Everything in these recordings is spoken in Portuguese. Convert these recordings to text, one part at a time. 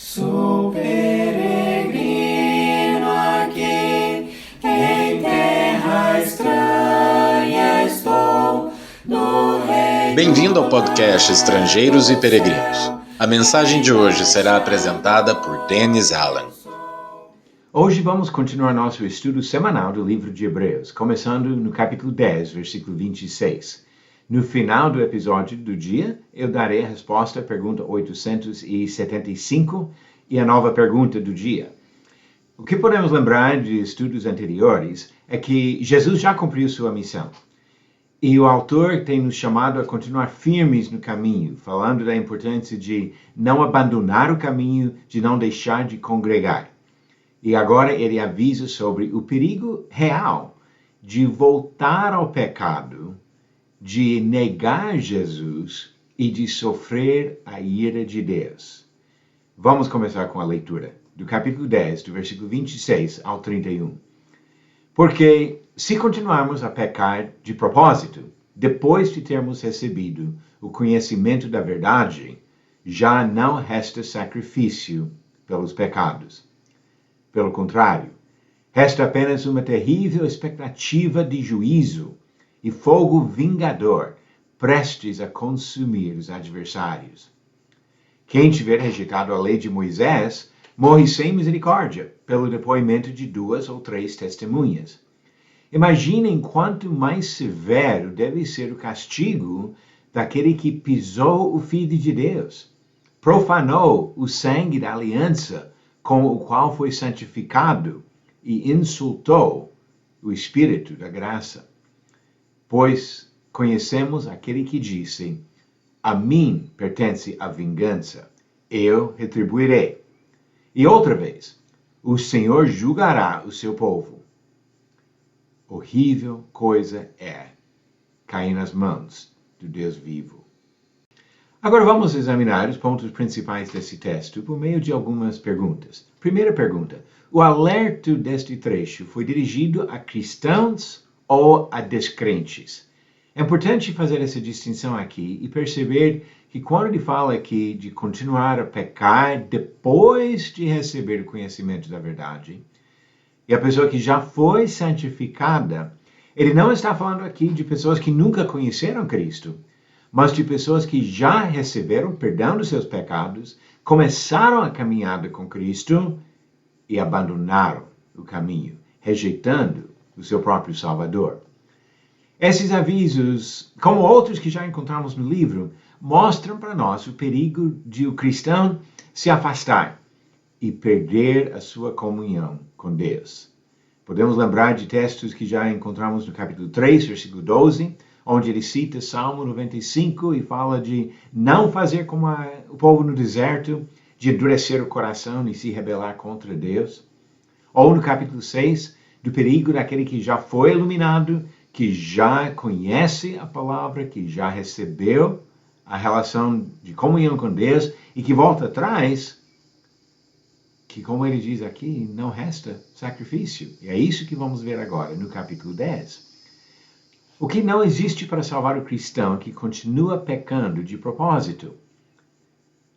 Sou peregrino aqui, em terra estranha estou, no reino. Bem-vindo ao podcast Estrangeiros e Peregrinos. A mensagem de hoje será apresentada por Dennis Allen. Hoje vamos continuar nosso estudo semanal do livro de Hebreus, começando no capítulo 10, versículo 26. No final do episódio do dia, eu darei a resposta à pergunta 875 e a nova pergunta do dia. O que podemos lembrar de estudos anteriores é que Jesus já cumpriu sua missão. E o autor tem nos chamado a continuar firmes no caminho, falando da importância de não abandonar o caminho, de não deixar de congregar. E agora ele avisa sobre o perigo real de voltar ao pecado, de negar Jesus e de sofrer a ira de Deus. Vamos começar com a leitura do capítulo 10, do versículo 26 ao 31. Porque se continuarmos a pecar de propósito, depois de termos recebido o conhecimento da verdade, já não resta sacrifício pelos pecados. Pelo contrário, resta apenas uma terrível expectativa de juízo e fogo vingador, prestes a consumir os adversários. Quem tiver rejeitado a lei de Moisés, morre sem misericórdia, pelo depoimento de 2 ou 3 testemunhas. Imaginem quanto mais severo deve ser o castigo daquele que pisou o Filho de Deus, profanou o sangue da aliança com o qual foi santificado e insultou o Espírito da graça. Pois conhecemos aquele que disse: a mim pertence a vingança, eu retribuirei. E outra vez, o Senhor julgará o seu povo. Horrível coisa é cair nas mãos do Deus vivo. Agora vamos examinar os pontos principais desse texto por meio de algumas perguntas. Primeira pergunta: o alerta deste trecho foi dirigido a cristãos ou a descrentes? É importante fazer essa distinção aqui e perceber que quando ele fala aqui de continuar a pecar depois de receber o conhecimento da verdade, e a pessoa que já foi santificada, ele não está falando aqui de pessoas que nunca conheceram Cristo, mas de pessoas que já receberam perdão dos seus pecados, começaram a caminhada com Cristo e abandonaram o caminho, rejeitando o seu próprio Salvador. Esses avisos, como outros que já encontramos no livro, mostram para nós o perigo de o cristão se afastar e perder a sua comunhão com Deus. Podemos lembrar de textos que já encontramos no capítulo 3, versículo 12, onde ele cita Salmo 95 e fala de não fazer como o povo no deserto, de endurecer o coração e se rebelar contra Deus. Ou no capítulo 6, do perigo daquele que já foi iluminado, que já conhece a palavra, que já recebeu a relação de comunhão com Deus e que volta atrás, que, como ele diz aqui, não resta sacrifício. E é isso que vamos ver agora no capítulo 10. O que não existe para salvar o cristão que continua pecando de propósito?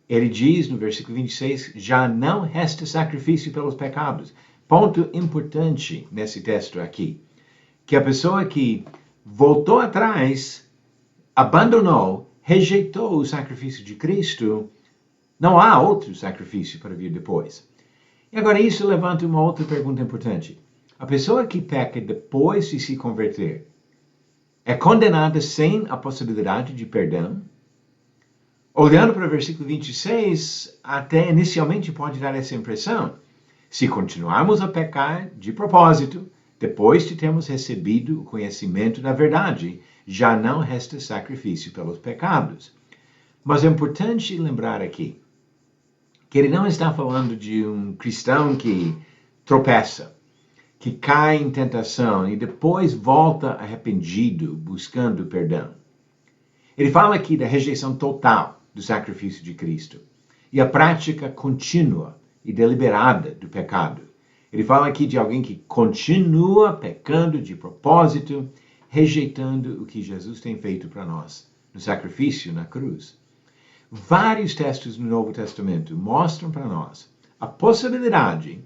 Ele diz no versículo 26, já não resta sacrifício pelos pecados. Ponto importante nesse texto aqui, que a pessoa que voltou atrás, abandonou, rejeitou o sacrifício de Cristo, não há outro sacrifício para vir depois. E agora isso levanta uma outra pergunta importante. A pessoa que peca depois de se converter é condenada sem a possibilidade de perdão? Olhando para o versículo 26, até inicialmente pode dar essa impressão. Se continuarmos a pecar de propósito, depois de termos recebido o conhecimento da verdade, já não resta sacrifício pelos pecados. Mas é importante lembrar aqui que ele não está falando de um cristão que tropeça, que cai em tentação e depois volta arrependido, buscando perdão. Ele fala aqui da rejeição total do sacrifício de Cristo e a prática contínua e deliberada do pecado. Ele fala aqui de alguém que continua pecando de propósito, rejeitando o que Jesus tem feito para nós, no sacrifício na cruz. Vários textos no Novo Testamento mostram para nós a possibilidade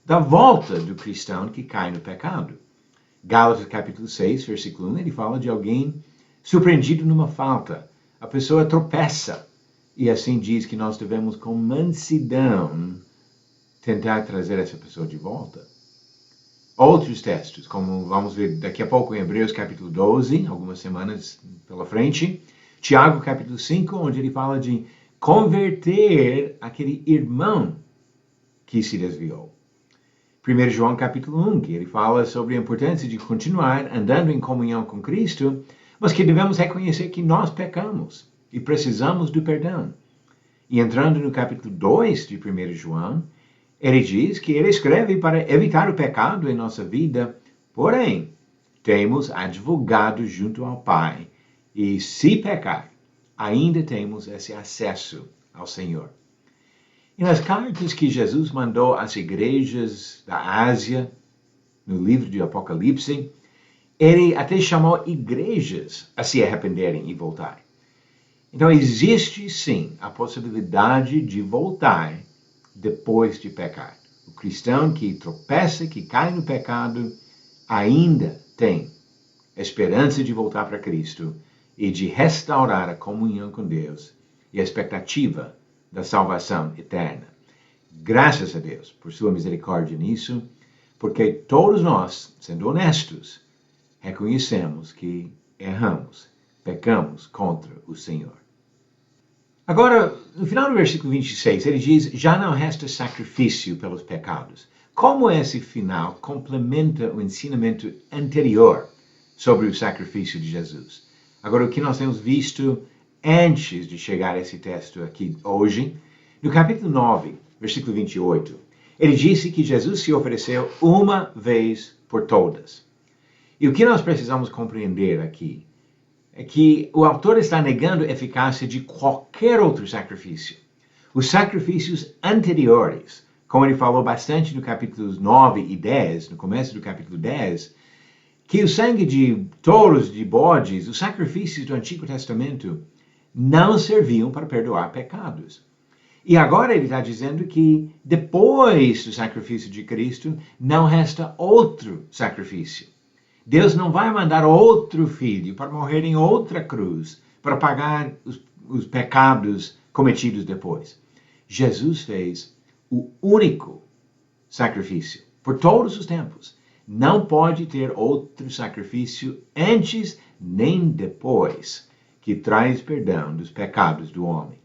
da volta do cristão que cai no pecado. Gálatas capítulo 6, versículo 1, ele fala de alguém surpreendido numa falta. A pessoa tropeça e assim diz que nós devemos com mansidão tentar trazer essa pessoa de volta. Outros textos, como vamos ver daqui a pouco em Hebreus capítulo 12, algumas semanas pela frente, Tiago capítulo 5, onde ele fala de converter aquele irmão que se desviou. 1 João capítulo 1, que ele fala sobre a importância de continuar andando em comunhão com Cristo, mas que devemos reconhecer que nós pecamos e precisamos do perdão. E entrando no capítulo 2 de 1 João, ele diz que ele escreve para evitar o pecado em nossa vida, porém, temos advogado junto ao Pai, e se pecar, ainda temos esse acesso ao Senhor. E nas cartas que Jesus mandou às igrejas da Ásia, no livro de Apocalipse, ele até chamou igrejas a se arrependerem e voltar. Então existe sim a possibilidade de voltar depois de pecar. O cristão que tropeça, que cai no pecado, ainda tem esperança de voltar para Cristo e de restaurar a comunhão com Deus e a expectativa da salvação eterna. Graças a Deus por sua misericórdia nisso, porque todos nós, sendo honestos, reconhecemos que erramos, pecamos contra o Senhor. Agora, no final do versículo 26, ele diz, já não resta sacrifício pelos pecados. Como esse final complementa o ensinamento anterior sobre o sacrifício de Jesus? Agora, o que nós temos visto antes de chegar a esse texto aqui hoje, no capítulo 9, versículo 28, ele disse que Jesus se ofereceu uma vez por todas. E o que nós precisamos compreender aqui é que o autor está negando a eficácia de qualquer outro sacrifício. Os sacrifícios anteriores, como ele falou bastante no capítulos 9 e 10, no começo do capítulo 10, que o sangue de touros, de bodes, os sacrifícios do Antigo Testamento não serviam para perdoar pecados. E agora ele está dizendo que depois do sacrifício de Cristo não resta outro sacrifício. Deus não vai mandar outro filho para morrer em outra cruz para pagar os pecados cometidos depois. Jesus fez o único sacrifício por todos os tempos. Não pode ter outro sacrifício antes nem depois que traz perdão dos pecados do homem.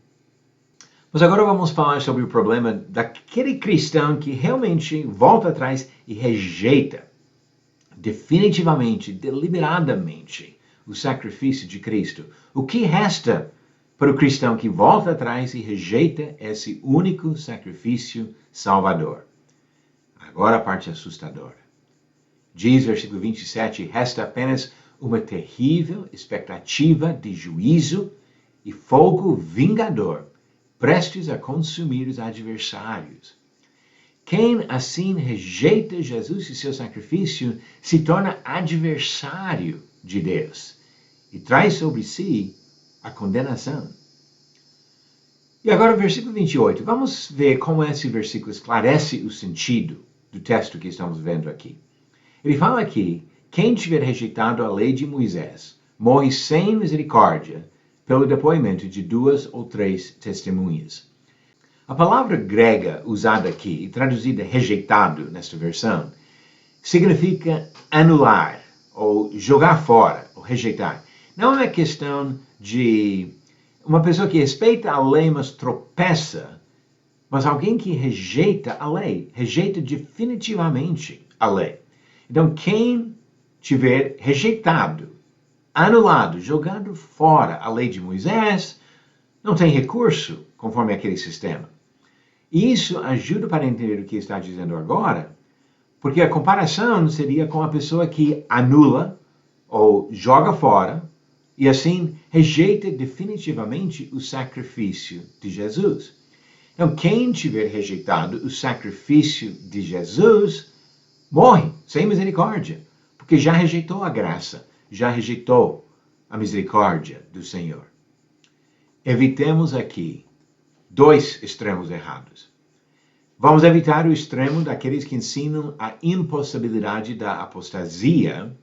Mas agora vamos falar sobre o problema daquele cristão que realmente volta atrás e rejeita definitivamente, deliberadamente, o sacrifício de Cristo. O que resta para o cristão que volta atrás e rejeita esse único sacrifício salvador? Agora a parte assustadora. Diz, versículo 27, resta apenas uma terrível expectativa de juízo e fogo vingador, prestes a consumir os adversários. Quem assim rejeita Jesus e seu sacrifício se torna adversário de Deus e traz sobre si a condenação. E agora o versículo 28. Vamos ver como esse versículo esclarece o sentido do texto que estamos vendo aqui. Ele fala aqui, quem tiver rejeitado a lei de Moisés morre sem misericórdia pelo depoimento de 2 ou 3 testemunhas. A palavra grega usada aqui, traduzida rejeitado nesta versão, significa anular, ou jogar fora, ou rejeitar. Não é uma questão de uma pessoa que respeita a lei, mas tropeça, mas alguém que rejeita a lei, rejeita definitivamente a lei. Então, quem tiver rejeitado, anulado, jogado fora a lei de Moisés, não tem recurso conforme aquele sistema. E isso ajuda para entender o que está dizendo agora, porque a comparação seria com a pessoa que anula ou joga fora e assim rejeita definitivamente o sacrifício de Jesus. Então, quem tiver rejeitado o sacrifício de Jesus, morre sem misericórdia, porque já rejeitou a graça, já rejeitou a misericórdia do Senhor. evitemos aqui dois extremos errados. Vamos evitar o extremo daqueles que ensinam a impossibilidade da apostasia,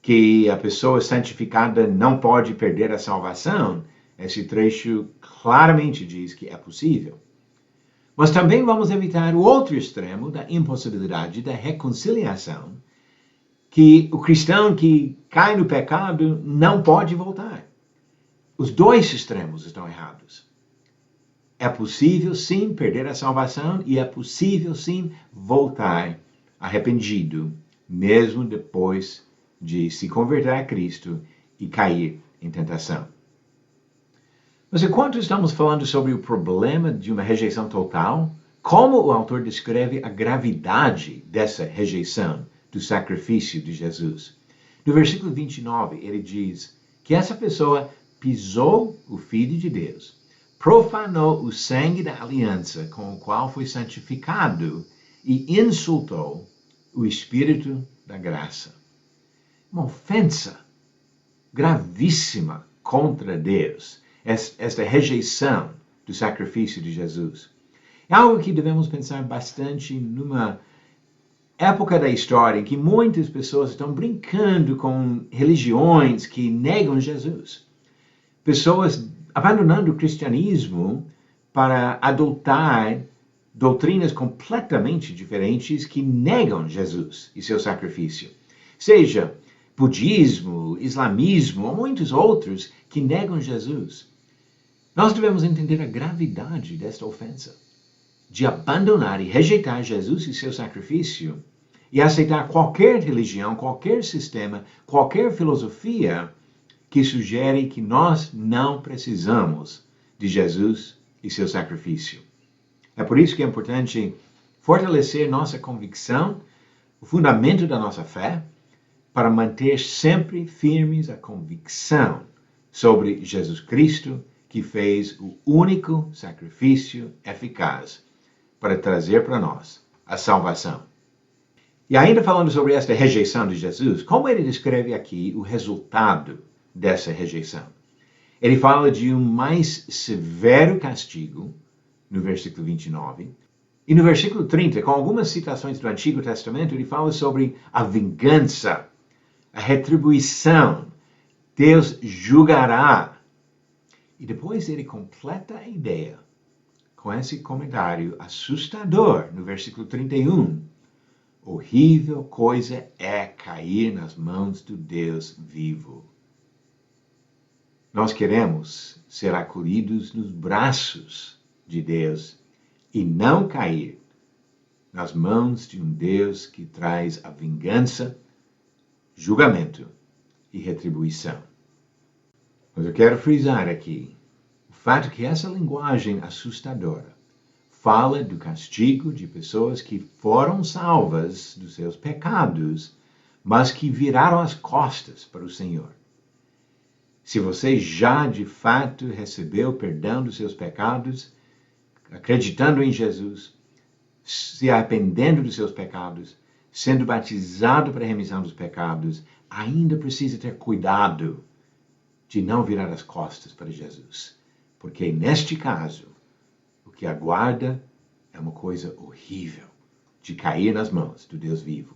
que a pessoa santificada não pode perder a salvação. Esse trecho claramente diz que é possível. Mas também vamos evitar o outro extremo da impossibilidade da reconciliação, que o cristão que cai no pecado não pode voltar. Os dois extremos estão errados. É possível sim perder a salvação e é possível sim voltar arrependido, mesmo depois de se converter a Cristo e cair em tentação. Mas enquanto estamos falando sobre o problema de uma rejeição total, como o autor descreve a gravidade dessa rejeição do sacrifício de Jesus? No versículo 29, ele diz que essa pessoa pisou o Filho de Deus, profanou o sangue da aliança com o qual foi santificado e insultou o Espírito da graça. Uma ofensa gravíssima contra Deus, esta rejeição do sacrifício de Jesus. É algo que devemos pensar bastante numa época da história em que muitas pessoas estão brincando com religiões que negam Jesus. Pessoas abandonando o cristianismo para adotar doutrinas completamente diferentes que negam Jesus e seu sacrifício. Seja budismo, islamismo ou muitos outros que negam Jesus. Nós devemos entender a gravidade desta ofensa, de abandonar e rejeitar Jesus e seu sacrifício e aceitar qualquer religião, qualquer sistema, qualquer filosofia que sugere que nós não precisamos de Jesus e seu sacrifício. É por isso que é importante fortalecer nossa convicção, o fundamento da nossa fé, para manter sempre firmes a convicção sobre Jesus Cristo, que fez o único sacrifício eficaz para trazer para nós a salvação. E ainda falando sobre esta rejeição de Jesus, como ele descreve aqui o resultado dessa rejeição? Ele fala de um mais severo castigo, no versículo 29, e no versículo 30, com algumas citações do Antigo Testamento, ele fala sobre a vingança, a retribuição. Deus julgará. E depois ele completa a ideia com esse comentário assustador no versículo 31. Horrível coisa é cair nas mãos do Deus vivo. Nós queremos ser acolhidos nos braços de Deus e não cair nas mãos de um Deus que traz a vingança, julgamento e retribuição. Mas eu quero frisar aqui o fato que essa linguagem assustadora fala do castigo de pessoas que foram salvas dos seus pecados, mas que viraram as costas para o Senhor. Se você já de fato recebeu o perdão dos seus pecados, acreditando em Jesus, se arrependendo dos seus pecados, sendo batizado para a remissão dos pecados, ainda precisa ter cuidado de não virar as costas para Jesus. Porque neste caso, o que aguarda é uma coisa horrível, de cair nas mãos do Deus vivo.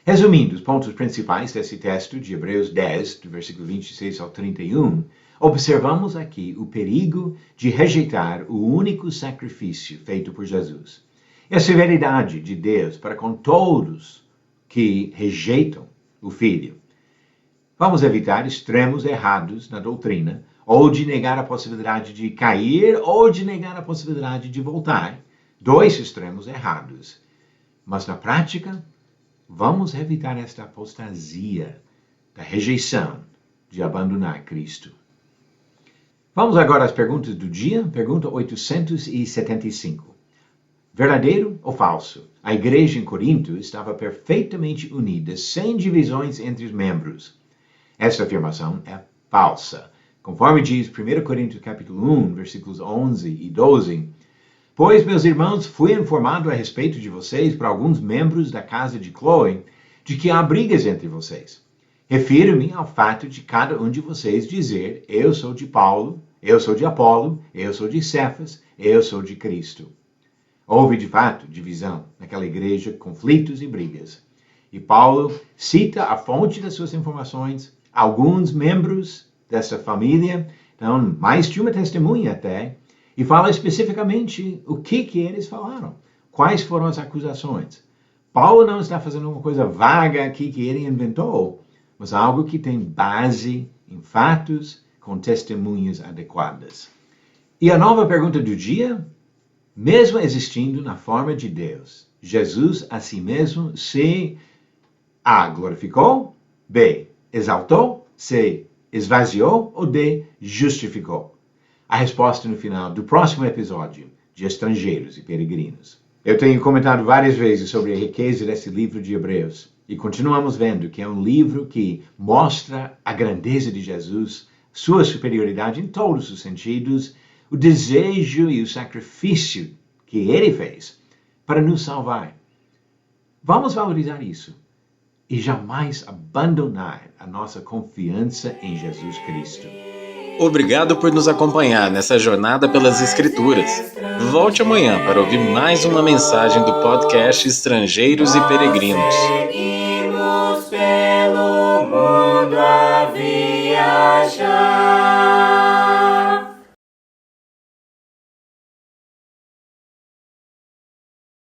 Resumindo os pontos principais desse texto de Hebreus 10, do versículo 26 ao 31, observamos aqui o perigo de rejeitar o único sacrifício feito por Jesus. E a severidade de Deus para com todos que rejeitam o Filho. Vamos evitar extremos errados na doutrina, ou de negar a possibilidade de cair, ou de negar a possibilidade de voltar. Dois extremos errados. Mas na prática, vamos evitar esta apostasia da rejeição de abandonar Cristo. Vamos agora às perguntas do dia. Pergunta 875. Verdadeiro ou falso? A igreja em Corinto estava perfeitamente unida, sem divisões entre os membros. Esta afirmação é falsa. Conforme diz 1 Coríntios capítulo 1, versículos 11 e 12, pois, meus irmãos, fui informado a respeito de vocês por alguns membros da casa de Cloe, de que há brigas entre vocês. Refiro-me ao fato de cada um de vocês dizer, eu sou de Paulo, Eu sou de Apolo, eu sou de Cefas, eu sou de Cristo. Houve, de fato, divisão naquela igreja, conflitos e brigas. E Paulo cita a fonte das suas informações, alguns membros dessa família, então mais de uma testemunha até, e fala especificamente o que eles falaram, quais foram as acusações. Paulo não está fazendo uma coisa vaga aqui que ele inventou, mas algo que tem base em fatos com testemunhas adequadas. E a nova pergunta do dia? Mesmo existindo na forma de Deus, Jesus a si mesmo se A. glorificou, B. exaltou, C. esvaziou ou D. justificou? A resposta no final do próximo episódio de Estrangeiros e Peregrinos. Eu tenho comentado várias vezes sobre a riqueza desse livro de Hebreus e continuamos vendo que é um livro que mostra a grandeza de Jesus, sua superioridade em todos os sentidos, o desejo e o sacrifício que ele fez para nos salvar. Vamos valorizar isso e jamais abandonar a nossa confiança em Jesus Cristo. Obrigado por nos acompanhar nessa jornada pelas Escrituras. Volte amanhã para ouvir mais uma mensagem do podcast Estrangeiros e Peregrinos. Seguimos pelo mundo a viajar.